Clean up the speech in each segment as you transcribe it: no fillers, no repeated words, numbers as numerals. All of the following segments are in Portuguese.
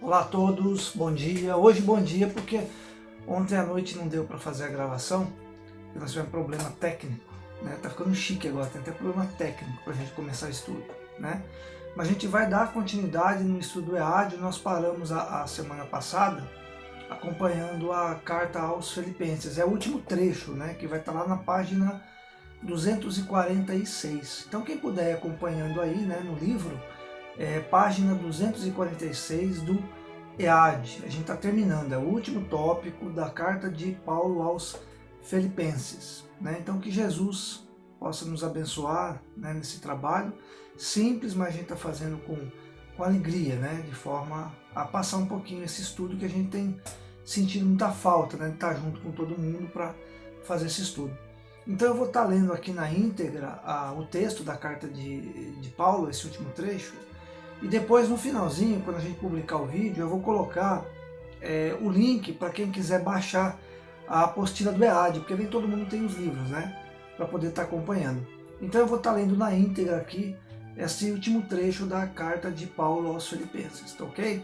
Olá a todos, bom dia. Hoje bom dia porque ontem à noite não deu para fazer a gravação, porque nós tivemos problema técnico, né? Tá ficando chique agora, tem até problema técnico para a gente começar o estudo, né? Mas a gente vai dar continuidade no estudo EAD. Nós paramos a semana passada acompanhando a carta aos Filipenses. É o último trecho, né? Que vai estar lá na página 246. Então quem puder ir acompanhando aí, né, no livro, página 246 do EAD. A gente está terminando, é o último tópico da carta de Paulo aos Filipenses, né? Então que Jesus possa nos abençoar, né, nesse trabalho simples, mas a gente está fazendo com alegria, né, de forma a passar um pouquinho esse estudo que a gente tem sentido muita falta, né, de estar junto com todo mundo para fazer esse estudo. Então eu vou estar lendo aqui na íntegra o texto da carta de Paulo, esse último trecho, e depois no finalzinho, quando a gente publicar o vídeo, eu vou colocar o link para quem quiser baixar a apostila do EAD, porque nem todo mundo tem os livros, né, para poder estar acompanhando. Então eu vou estar lendo na íntegra aqui esse último trecho da carta de Paulo aos Filipenses, tá ok?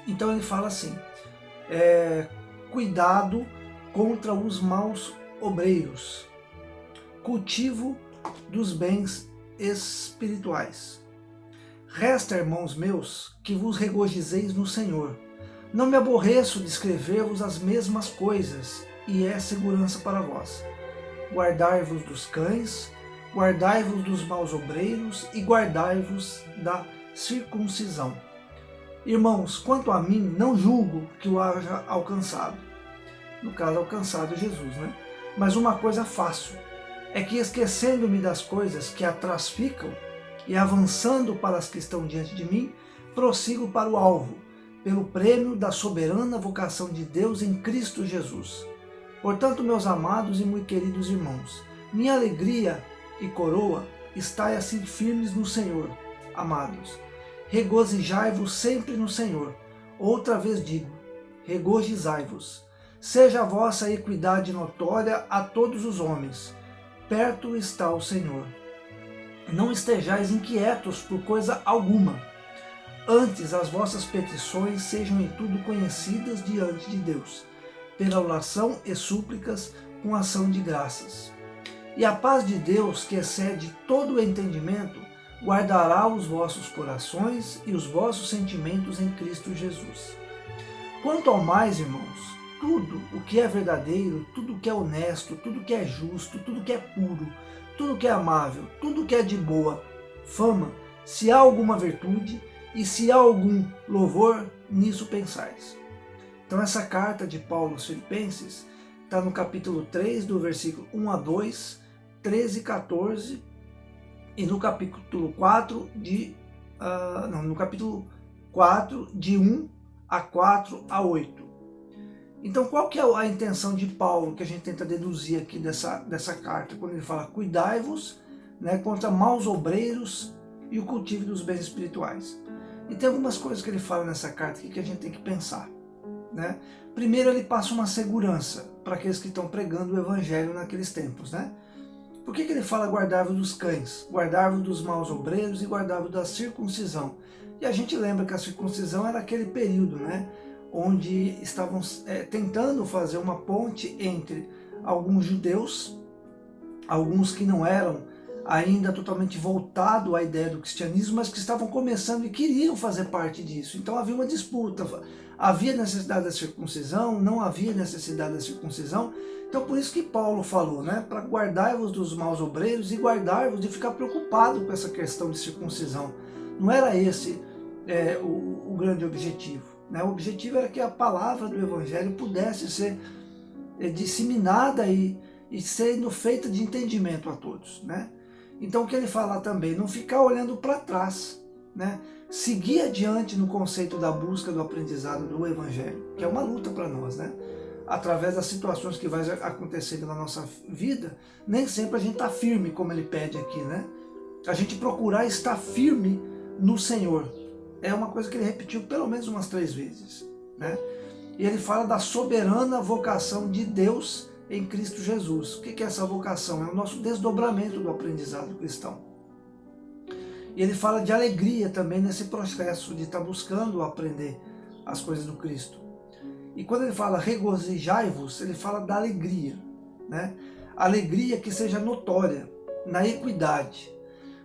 Então ele fala assim: cuidado contra os maus obreiros, cultivo dos bens espirituais. Resta, irmãos meus, que vos regozijeis no Senhor. Não me aborreço de escrever-vos as mesmas coisas, e é segurança para vós. Guardai-vos dos cães, guardai-vos dos maus obreiros, e guardai-vos da circuncisão. Irmãos, quanto a mim, não julgo que o haja alcançado. No caso, alcançado Jesus, né? Mas uma coisa faço, é que esquecendo-me das coisas que atrás ficam, e avançando para as que estão diante de mim, prossigo para o alvo, pelo prêmio da soberana vocação de Deus em Cristo Jesus. Portanto, meus amados e muito queridos irmãos, minha alegria e coroa, estai assim firmes no Senhor, amados. Regozijai-vos sempre no Senhor. Outra vez digo, regozijai-vos. Seja a vossa equidade notória a todos os homens. Perto está o Senhor. Não estejais inquietos por coisa alguma. Antes as vossas petições sejam em tudo conhecidas diante de Deus, pela oração e súplicas com ação de graças. E a paz de Deus, que excede todo o entendimento, guardará os vossos corações e os vossos sentimentos em Cristo Jesus. Quanto ao mais, irmãos, tudo o que é verdadeiro, tudo o que é honesto, tudo o que é justo, tudo o que é puro, tudo que é amável, tudo que é de boa fama, se há alguma virtude e se há algum louvor, nisso pensais. Então essa carta de Paulo aos Filipenses está no capítulo 3, do versículo 1 a 2, 13 e 14, e no capítulo 4, no capítulo 4, de 1 a 4 a 8. Então qual que é a intenção de Paulo que a gente tenta deduzir aqui dessa carta, quando ele fala cuidai-vos, né, contra maus obreiros e o cultivo dos bens espirituais? E tem algumas coisas que ele fala nessa carta aqui que a gente tem que pensar, né? Primeiro, ele passa uma segurança para aqueles que estão pregando o evangelho naqueles tempos, né? Por que ele fala guardai-vos dos cães, guardai-vos dos maus obreiros e guardai-vos da circuncisão? E a gente lembra que a circuncisão era aquele período, né, onde estavam tentando fazer uma ponte entre alguns judeus, alguns que não eram ainda totalmente voltados à ideia do cristianismo, mas que estavam começando e queriam fazer parte disso. Então havia uma disputa, havia necessidade da circuncisão, não havia necessidade da circuncisão. Então por isso que Paulo falou, né, para guardar-vos dos maus obreiros e guardar-vos de ficar preocupado com essa questão de circuncisão. Não era esse o grande objetivo. O objetivo era que a palavra do evangelho pudesse ser disseminada e sendo feita de entendimento a todos, né? Então o que ele fala também, não ficar olhando para trás, né? Seguir adiante no conceito da busca do aprendizado do evangelho, que é uma luta para nós, né? Através das situações que vai acontecendo na nossa vida, nem sempre a gente está firme, como ele pede aqui, né? A gente procurar estar firme no Senhor. É uma coisa que ele repetiu pelo menos umas 3 vezes, né? E ele fala da soberana vocação de Deus em Cristo Jesus. O que é essa vocação? É o nosso desdobramento do aprendizado cristão. E ele fala de alegria também nesse processo de estar buscando aprender as coisas do Cristo. E quando ele fala regozijai-vos, ele fala da alegria, né? Alegria que seja notória, na equidade.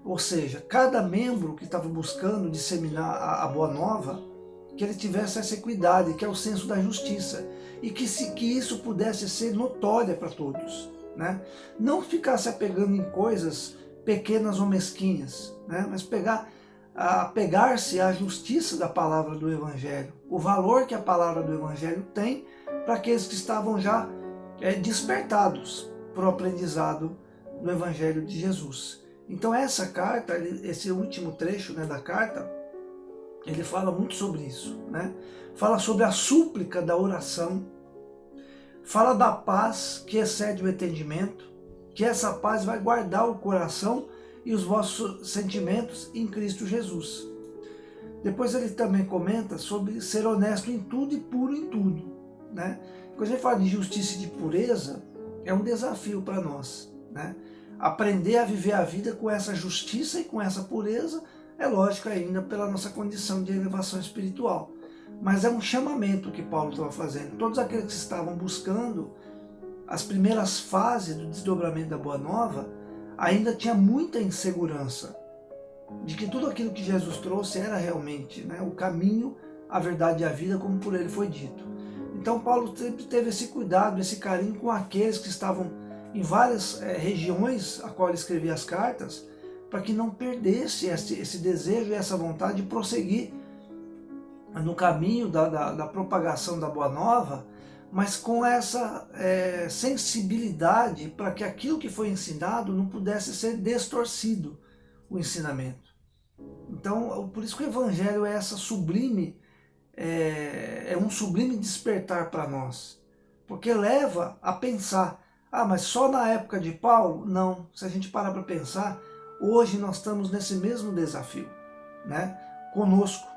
Ou seja, cada membro que estava buscando disseminar a boa nova, que ele tivesse essa equidade, que é o senso da justiça, e que isso pudesse ser notória para todos, né? Não ficar se apegando em coisas pequenas ou mesquinhas, né? Mas apegar-se à justiça da palavra do Evangelho, o valor que a palavra do Evangelho tem para aqueles que estavam já despertados para o aprendizado do Evangelho de Jesus. Então essa carta, esse último trecho, né, da carta, ele fala muito sobre isso, né? Fala sobre a súplica da oração, fala da paz que excede o entendimento, que essa paz vai guardar o coração e os vossos sentimentos em Cristo Jesus. Depois ele também comenta sobre ser honesto em tudo e puro em tudo, né? Quando a gente fala de justiça e de pureza, é um desafio para nós, né? Aprender a viver a vida com essa justiça e com essa pureza, é lógico ainda pela nossa condição de elevação espiritual. Mas é um chamamento que Paulo estava fazendo. Todos aqueles que estavam buscando as primeiras fases do desdobramento da Boa Nova, ainda tinha muita insegurança de que tudo aquilo que Jesus trouxe era realmente, né, o caminho, a verdade e a vida, como por ele foi dito. Então Paulo sempre teve esse cuidado, esse carinho com aqueles que estavam em várias regiões a qual ele escrevia as cartas, para que não perdesse esse desejo e essa vontade de prosseguir no caminho da propagação da Boa Nova, mas com essa sensibilidade para que aquilo que foi ensinado não pudesse ser distorcido, o ensinamento. Então, por isso que o Evangelho é essa sublime, é um sublime despertar para nós, porque leva a pensar, mas só na época de Paulo? Não, se a gente parar para pensar, hoje nós estamos nesse mesmo desafio, né, conosco.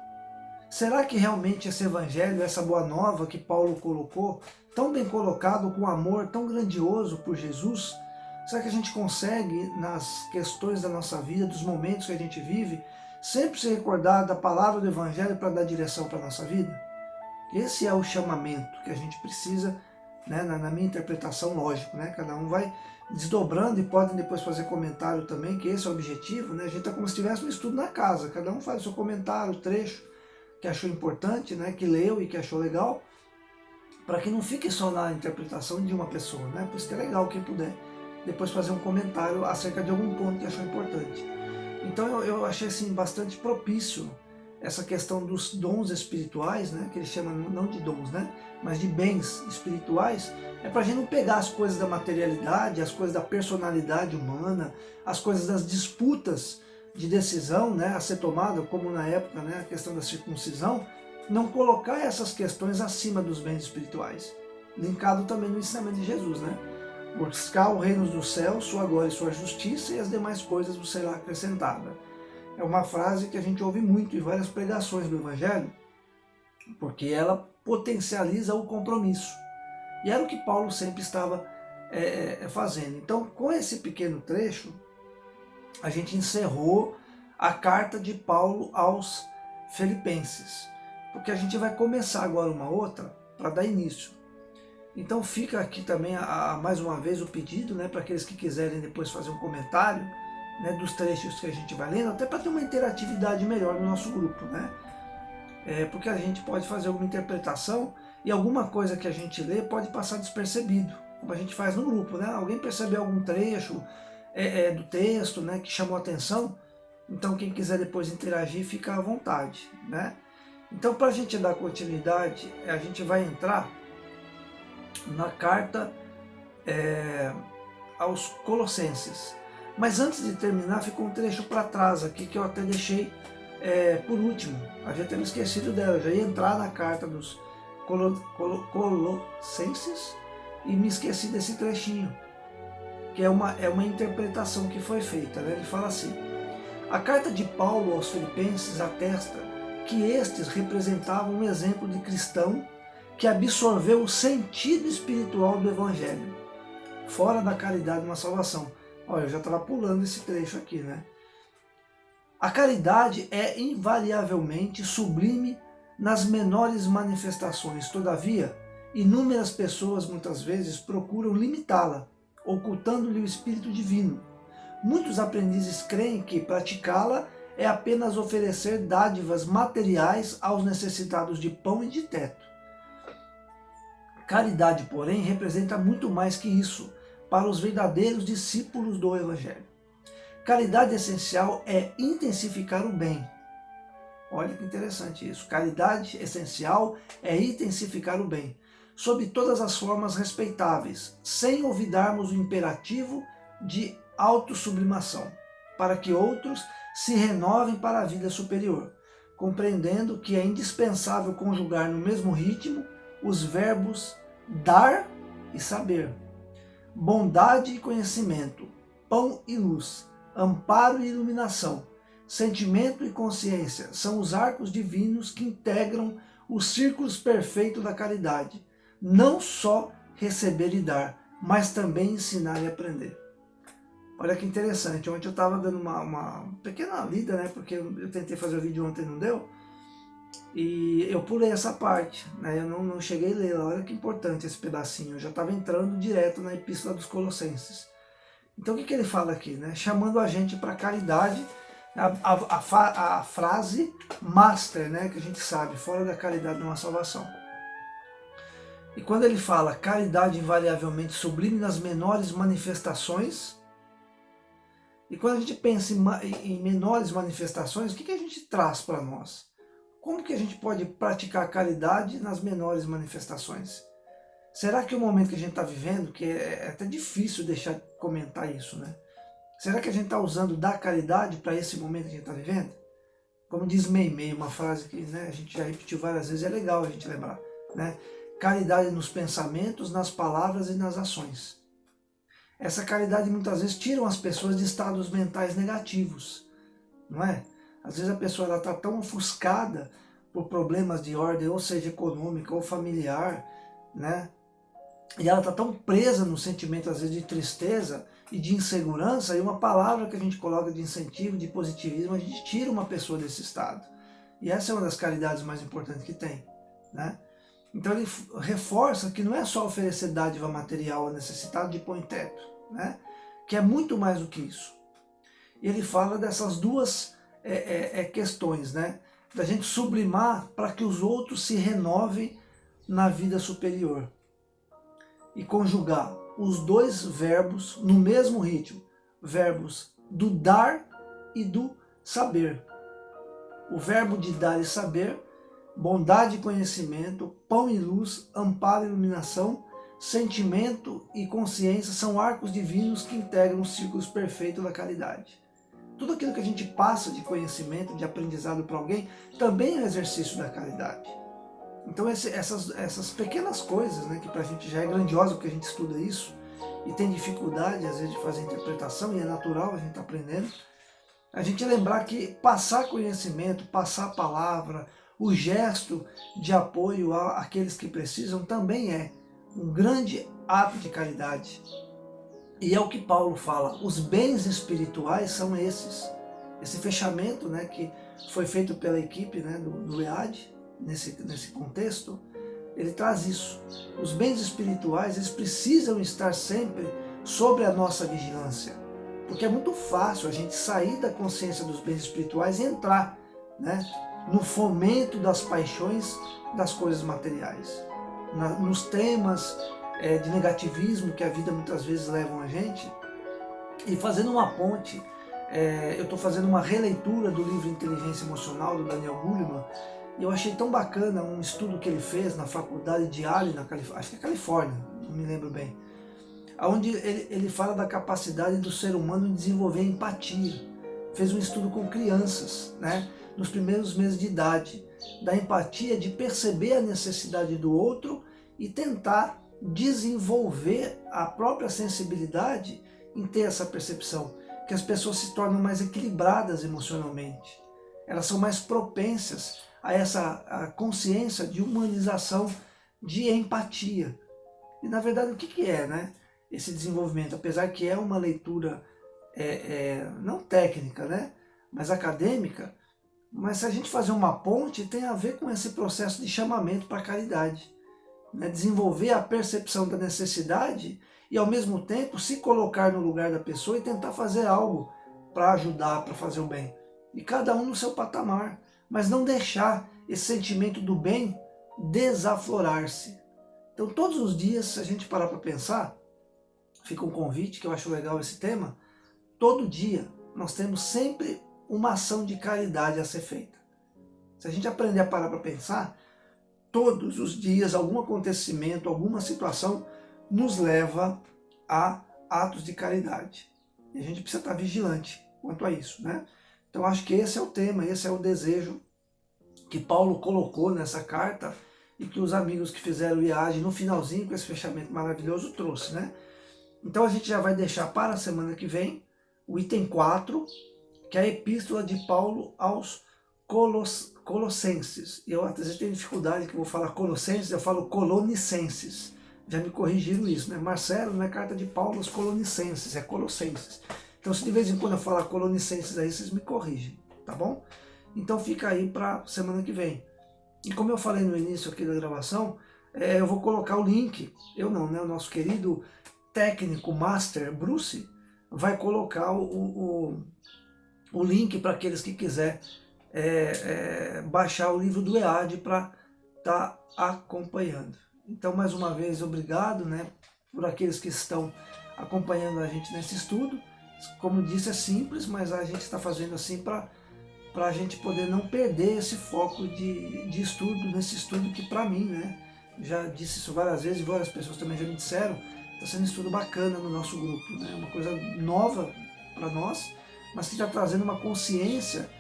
Será que realmente esse Evangelho, essa Boa Nova que Paulo colocou, tão bem colocado, com amor tão grandioso por Jesus, será que a gente consegue, nas questões da nossa vida, dos momentos que a gente vive, sempre se recordar da palavra do Evangelho para dar direção para a nossa vida? Esse é o chamamento que a gente precisa, né, na minha interpretação, lógico, né? Cada um vai desdobrando e podem depois fazer comentário também, que esse é o objetivo, né? A gente está como se tivesse um estudo na casa, cada um faz o seu comentário, o trecho que achou importante, né, que leu e que achou legal, para que não fique só na interpretação de uma pessoa, né? Por isso que é legal quem puder depois fazer um comentário acerca de algum ponto que achou importante. Então eu achei assim bastante propício essa questão dos dons espirituais, né, que ele chama não de dons, né, mas de bens espirituais, para a gente não pegar as coisas da materialidade, as coisas da personalidade humana, as coisas das disputas de decisão, né, a ser tomada, como na época, né, a questão da circuncisão, não colocar essas questões acima dos bens espirituais. Linkado também no ensinamento de Jesus, né? Buscar o reino dos céus, sua glória e sua justiça, e as demais coisas vos será acrescentada. É uma frase que a gente ouve muito em várias pregações do Evangelho, porque ela potencializa o compromisso. E era o que Paulo sempre estava fazendo. Então, com esse pequeno trecho, a gente encerrou a carta de Paulo aos Filipenses, porque a gente vai começar agora uma outra para dar início. Então fica aqui também mais uma vez o pedido, né, para aqueles que quiserem depois fazer um comentário, né, dos trechos que a gente vai lendo, até para ter uma interatividade melhor no nosso grupo, né? Porque a gente pode fazer alguma interpretação e alguma coisa que a gente lê pode passar despercebido, como a gente faz no grupo, né? Alguém percebeu algum trecho do texto, né, que chamou a atenção, então quem quiser depois interagir, fica à vontade, né? Então, para a gente dar continuidade, a gente vai entrar na carta aos Colossenses. Mas antes de terminar, ficou um trecho para trás aqui que eu até deixei por último. Havia até me esquecido dela, eu já ia entrar na carta dos Colossenses e me esqueci desse trechinho, que é uma interpretação que foi feita, né? Ele fala assim: a carta de Paulo aos Filipenses atesta que estes representavam um exemplo de cristão que absorveu o sentido espiritual do Evangelho, fora da caridade uma salvação. Olha, eu já estava pulando esse trecho aqui, né? A caridade é invariavelmente sublime nas menores manifestações. Todavia, inúmeras pessoas muitas vezes procuram limitá-la, ocultando-lhe o espírito divino. Muitos aprendizes creem que praticá-la é apenas oferecer dádivas materiais aos necessitados de pão e de teto. Caridade, porém, representa muito mais que isso para os verdadeiros discípulos do Evangelho. Caridade essencial é intensificar o bem. Olha que interessante isso. Caridade essencial é intensificar o bem, sob todas as formas respeitáveis, sem olvidarmos o imperativo de autossublimação, para que outros se renovem para a vida superior, compreendendo que é indispensável conjugar no mesmo ritmo os verbos dar e saber, bondade e conhecimento, pão e luz, amparo e iluminação, sentimento e consciência são os arcos divinos que integram os círculos perfeitos da caridade, não só receber e dar, mas também ensinar e aprender. Olha que interessante, ontem eu estava dando uma pequena lida, né, porque eu tentei fazer o vídeo ontem e não deu, e eu pulei essa parte, né, eu não cheguei a ler, olha que importante esse pedacinho, eu já estava entrando direto na Epístola dos Colossenses. Então o que ele fala aqui, né? Chamando a gente para a caridade, a frase master, né, que a gente sabe, fora da caridade não há salvação. E quando ele fala caridade invariavelmente sublime nas menores manifestações, e quando a gente pensa em menores manifestações, o que a gente traz para nós? Como que a gente pode praticar a caridade nas menores manifestações? Será que o momento que a gente está vivendo, que é até difícil deixar de comentar isso, né? Será que a gente está usando da caridade para esse momento que a gente está vivendo? Como diz Meimei, uma frase que, né, a gente já repetiu várias vezes, é legal a gente lembrar, né? Caridade nos pensamentos, nas palavras e nas ações. Essa caridade muitas vezes tira as pessoas de estados mentais negativos, não é? Às vezes a pessoa está tão ofuscada por problemas de ordem, ou seja, econômica ou familiar, né? E ela está tão presa no sentimento, às vezes, de tristeza e de insegurança, e uma palavra que a gente coloca de incentivo, de positivismo, a gente tira uma pessoa desse estado. E essa é uma das caridades mais importantes que tem, né? Então ele reforça que não é só oferecer dádiva material ao necessitado de pão e teto, né? Que é muito mais do que isso. E ele fala dessas duas questões, né? Da gente sublimar para que os outros se renovem na vida superior. E conjugar os dois verbos no mesmo ritmo, verbos do dar e do saber. O verbo de dar e saber, bondade e conhecimento, pão e luz, amparo e iluminação, sentimento e consciência são arcos divinos que integram os círculos perfeitos da caridade. Tudo aquilo que a gente passa de conhecimento, de aprendizado para alguém, também é um exercício da caridade. Então essas pequenas coisas, né, que para a gente já é grandiosa porque a gente estuda isso e tem dificuldade às vezes de fazer interpretação, e é natural, a gente está aprendendo, a gente lembrar que passar conhecimento, passar a palavra, o gesto de apoio àqueles que precisam também é um grande ato de caridade. E é o que Paulo fala, os bens espirituais são esses. Esse fechamento, né, que foi feito pela equipe, né, do EAD, nesse contexto, ele traz isso. Os bens espirituais, eles precisam estar sempre sobre a nossa vigilância. Porque é muito fácil a gente sair da consciência dos bens espirituais e entrar, né, no fomento das paixões das coisas materiais. Nos temas de negativismo que a vida muitas vezes levam a gente. E fazendo uma ponte, eu estou fazendo uma releitura do livro Inteligência Emocional, do Daniel Goleman, e eu achei tão bacana um estudo que ele fez na faculdade de Yale, acho que é Califórnia, não me lembro bem, onde ele fala da capacidade do ser humano de desenvolver empatia. Fez um estudo com crianças, né, nos primeiros meses de idade, da empatia, de perceber a necessidade do outro e tentar desenvolver a própria sensibilidade em ter essa percepção, que as pessoas se tornam mais equilibradas emocionalmente. Elas são mais propensas a essa consciência de humanização, de empatia. E na verdade o que é, né, esse desenvolvimento? Apesar que é uma leitura não técnica, né, mas acadêmica, Mas se a gente fazer uma ponte, tem a ver com esse processo de chamamento para a caridade. Né? Desenvolver a percepção da necessidade e, ao mesmo tempo, se colocar no lugar da pessoa e tentar fazer algo para ajudar, para fazer o bem. E cada um no seu patamar. Mas não deixar esse sentimento do bem desaflorar-se. Então, todos os dias, se a gente parar para pensar, fica um convite, que eu acho legal esse tema, todo dia nós temos sempre uma ação de caridade a ser feita. Se a gente aprender a parar para pensar, todos os dias algum acontecimento, alguma situação nos leva a atos de caridade. E a gente precisa estar vigilante quanto a isso, né? Então acho que esse é o tema, esse é o desejo que Paulo colocou nessa carta e que os amigos que fizeram viagem no finalzinho com esse fechamento maravilhoso trouxe, né? Então a gente já vai deixar para a semana que vem o item 4, que é a epístola de Paulo aos Colossenses. Eu às vezes tenho dificuldade que eu vou falar Colossenses, eu falo Colonicenses. Já me corrigiram isso, né? Marcelo, não é carta de Paulo aos Colonicenses, é Colossenses. Então se de vez em quando eu falar Colonicenses aí, vocês me corrigem, tá bom? Então fica aí para semana que vem. E como eu falei no início aqui da gravação, eu vou colocar o link, eu não, né? O nosso querido técnico master Bruce vai colocar o link para aqueles que quiser baixar o livro do EAD para estar acompanhando. Então, mais uma vez, obrigado, né, por aqueles que estão acompanhando a gente nesse estudo. Como disse, é simples, mas a gente está fazendo assim para a gente poder não perder esse foco de estudo, nesse estudo que para mim, né, já disse isso várias vezes, várias pessoas também já me disseram, está sendo um estudo bacana no nosso grupo, né, uma coisa nova para nós, mas que está trazendo uma consciência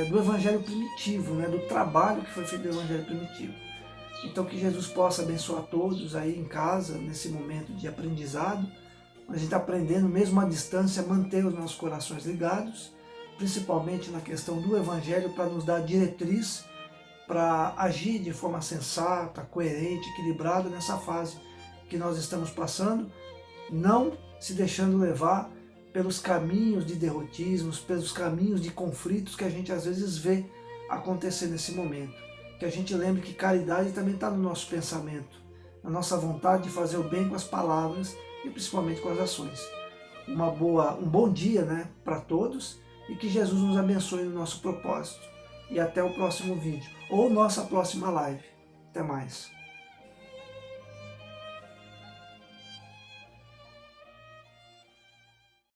do Evangelho primitivo, né, do trabalho que foi feito do Evangelho primitivo. Então que Jesus possa abençoar todos aí em casa, nesse momento de aprendizado. A gente está aprendendo, mesmo à distância, a manter os nossos corações ligados, principalmente na questão do Evangelho, para nos dar diretriz, para agir de forma sensata, coerente, equilibrada nessa fase que nós estamos passando, não se deixando levar pelos caminhos de derrotismos, pelos caminhos de conflitos que a gente às vezes vê acontecer nesse momento. Que a gente lembre que caridade também está no nosso pensamento, na nossa vontade de fazer o bem com as palavras e principalmente com as ações. Um bom dia, né, para todos, e que Jesus nos abençoe no nosso propósito. E até o próximo vídeo, ou nossa próxima live. Até mais.